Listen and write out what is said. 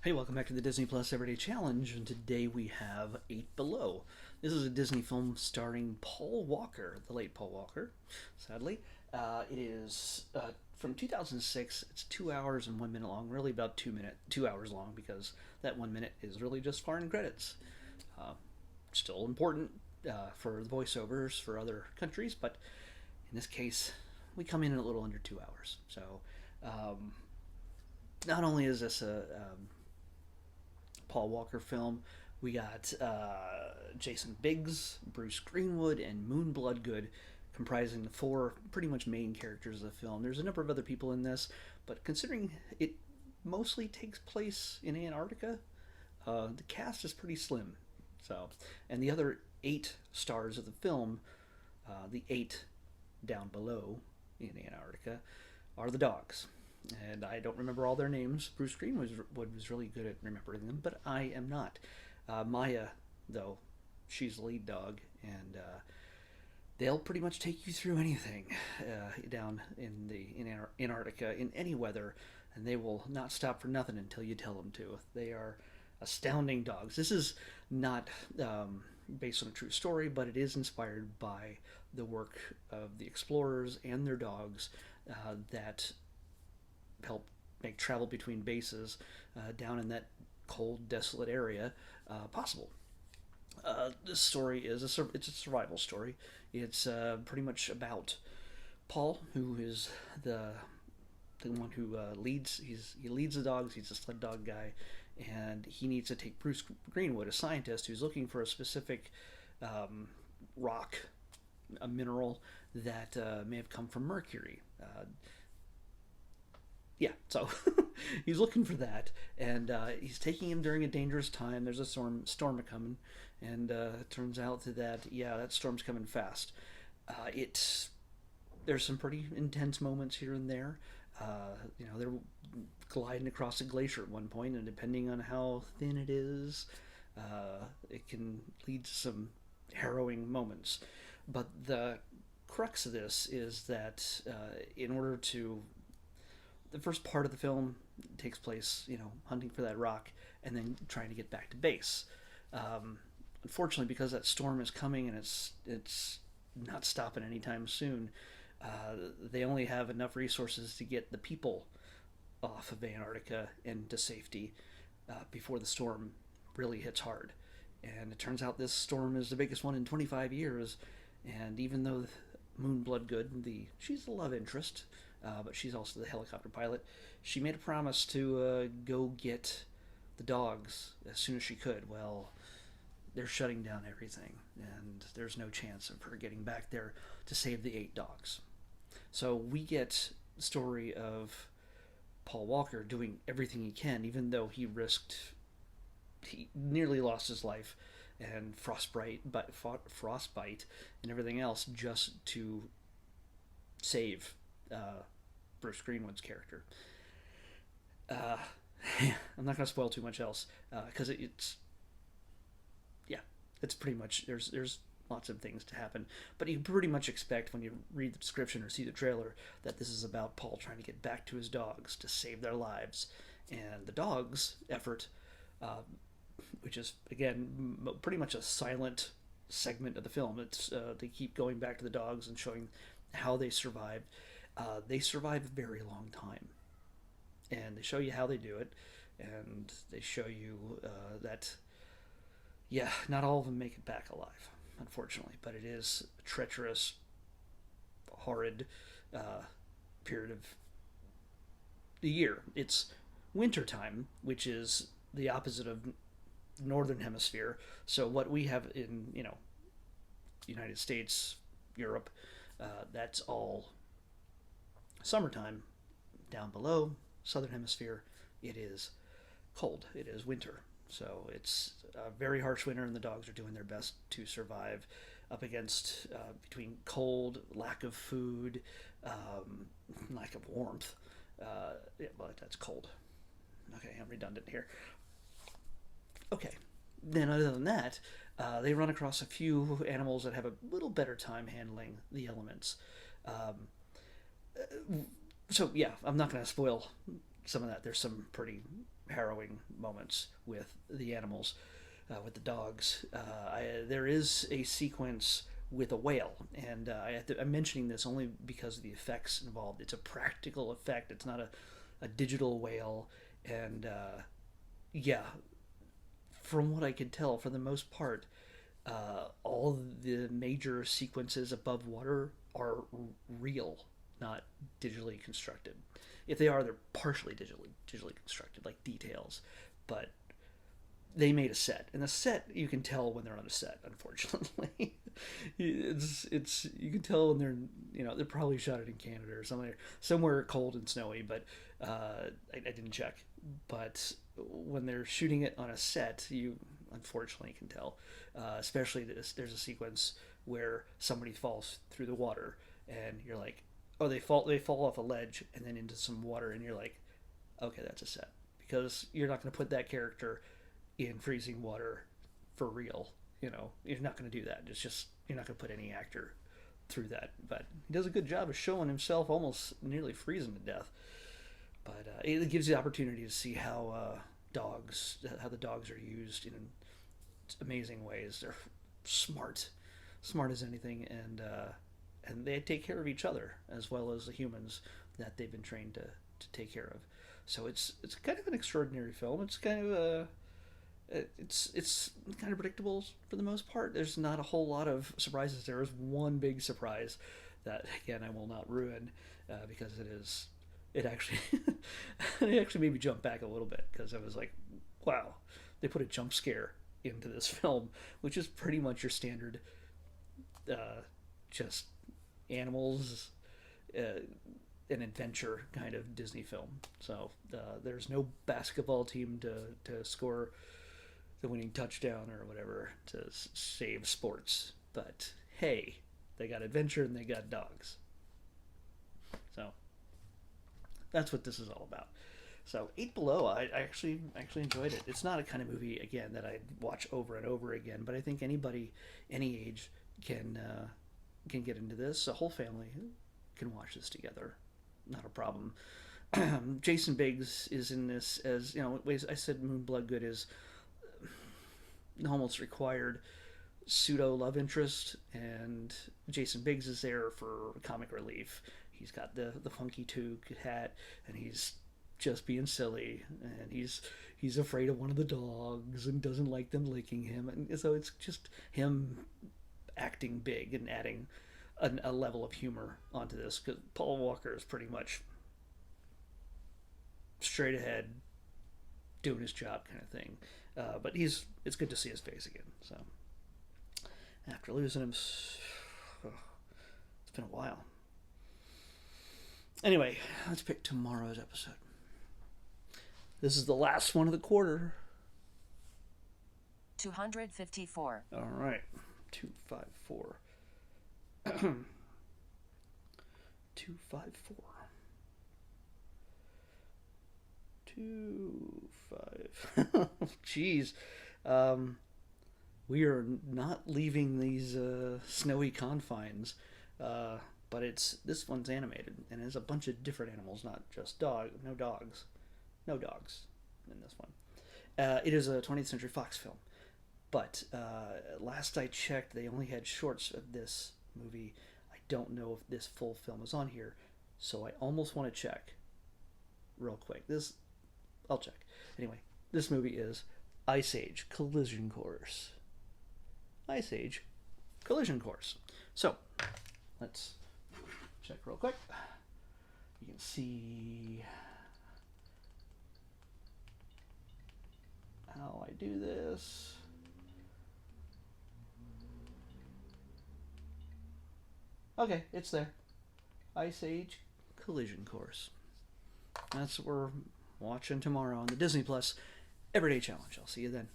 Hey, welcome back to the Disney Plus Everyday Challenge, and today we have Eight Below. This is a Disney film starring Paul Walker, the late Paul Walker, sadly. It is from 2006. It's 2 hours and 1 minute long, really about 2 hours long, because that 1 minute is really just foreign credits. Uh, Still important for the voiceovers for other countries, but in this case, we come in a little under 2 hours. So, um, not only is this a Paul Walker film. We got Jason Biggs, Bruce Greenwood, and Moon Bloodgood comprising the four pretty much main characters of the film. There's a number of other people in this, but considering it mostly takes place in Antarctica, the cast is pretty slim. So, and the other eight stars of the film, the eight down below in Antarctica, are the dogs. And I don't remember all their names. Bruce Greenwood was really good at remembering them, but I am not. Maya, though, she's the lead dog, and they'll pretty much take you through anything down in Antarctica in any weather, and they will not stop for nothing until you tell them to. They are astounding dogs. This is not based on a true story, but it is inspired by the work of the explorers and their dogs that help make travel between bases down in that cold, desolate area possible. This story it's a survival story. It's pretty much about Paul, who is the one who he leads the dogs. He's a sled dog guy, and he needs to take Bruce Greenwood, a scientist who's looking for a specific rock, a mineral that may have come from Mercury. Yeah, so he's looking for that, and he's taking him during a dangerous time. There's a storm coming, and it turns out that that storm's coming fast. It's There's some pretty intense moments here and there. They're gliding across a glacier at one point, and depending on how thin it is, it can lead to some harrowing moments. But the crux of this is that in order to the first part of the film takes place, hunting for that rock and then trying to get back to base. Unfortunately, because that storm is coming and it's not stopping anytime soon, they only have enough resources to get the people off of Antarctica and to safety before the storm really hits hard. And it turns out this storm is the biggest one in 25 years. And even though Moon Bloodgood, she's the love interest, but she's also the helicopter pilot. She made a promise to go get the dogs as soon as she could. Well, they're shutting down everything, and there's no chance of her getting back there to save the eight dogs. So we get the story of Paul Walker doing everything he can, even though he nearly lost his life and frostbite and everything else just to save Bruce Greenwood's character. Uh, I'm not going to spoil too much else because it's pretty much there's lots of things to happen, but you pretty much expect when you read the description or see the trailer that this is about Paul trying to get back to his dogs to save their lives, and the dogs' effort, which is again pretty much a silent segment of the film. It's they keep going back to the dogs and showing how they survived. They survive a very long time, and they show you how they do it, and they show you that not all of them make it back alive, unfortunately, but it is a treacherous, horrid period of the year. It's wintertime, which is the opposite of northern hemisphere. So what we have in United States, Europe, that's all summertime. Down below, southern hemisphere, it is cold. It is winter. So it's a very harsh winter, and the dogs are doing their best to survive up against between lack of food, lack of warmth. But that's cold. Okay, I'm redundant here. Okay, then other than that, they run across a few animals that have a little better time handling the elements. Um, so yeah, I'm not going to spoil some of that. There's some pretty harrowing moments with the animals, with the dogs. There is a sequence with a whale, and I'm mentioning this only because of the effects involved. It's a practical effect. It's not a digital whale, and yeah, from what I could tell, for the most part, all the major sequences above water are real, not digitally constructed. If they are, they're partially digitally constructed, like details. But they made a set, and the set you can tell when they're on a set. Unfortunately, it's you can tell when they're they're probably shot it in Canada or somewhere cold and snowy. But I didn't check. But when they're shooting it on a set, you unfortunately can tell. Especially there's a sequence where somebody falls through the water, and you're like, oh, they fall off a ledge and then into some water, and you're like, okay, that's a set, because you're not going to put that character in freezing water for real. You're not going to do that. It's just you're not going to put any actor through that. But he does a good job of showing himself almost nearly freezing to death. But it gives you the opportunity to see how the dogs are used in amazing ways. They're smart as anything, and they take care of each other as well as the humans that they've been trained to take care of. So it's kind of an extraordinary film. It's kind of it's kind of predictable for the most part. There's not a whole lot of surprises. There is one big surprise that, again, I will not ruin, because it actually it actually made me jump back a little bit, because I was like, wow, they put a jump scare into this film, which is pretty much your standard just animals, an adventure kind of Disney film. So there's no basketball team to score the winning touchdown or whatever to save sports. But hey, they got adventure and they got dogs. So that's what this is all about. So Eight Below, I actually enjoyed it. It's not a kind of movie, again, that I'd watch over and over again, but I think anybody, any age, can get into this. A whole family can watch this together, not a problem. Jason Biggs is in this as, I said Moon Bloodgood is almost required pseudo love interest, and Jason Biggs is there for comic relief. He's got the funky toque hat, and he's just being silly, and he's afraid of one of the dogs and doesn't like them licking him, and so it's just him acting big and adding a level of humor onto this, because Paul Walker is pretty much straight ahead doing his job kind of thing. But it's good to see his face again. So after losing him, it's been a while. Anyway, let's pick tomorrow's episode. This is the last one of the quarter. 254. All right, 254. 254. 25. Jeez. We are not leaving these snowy confines, but this one's animated, and there's a bunch of different animals, not just no dogs in this one. It is a 20th Century Fox film, but last I checked, they only had shorts of this movie. I don't know if this full film is on here, so I almost want to check real quick. I'll check. Anyway, this movie is Ice Age Collision Course. Ice Age Collision Course. So, let's check real quick. You can see how I do this. Okay, it's there. Ice Age Collision Course. That's what we're watching tomorrow on the Disney Plus Everyday Challenge. I'll see you then.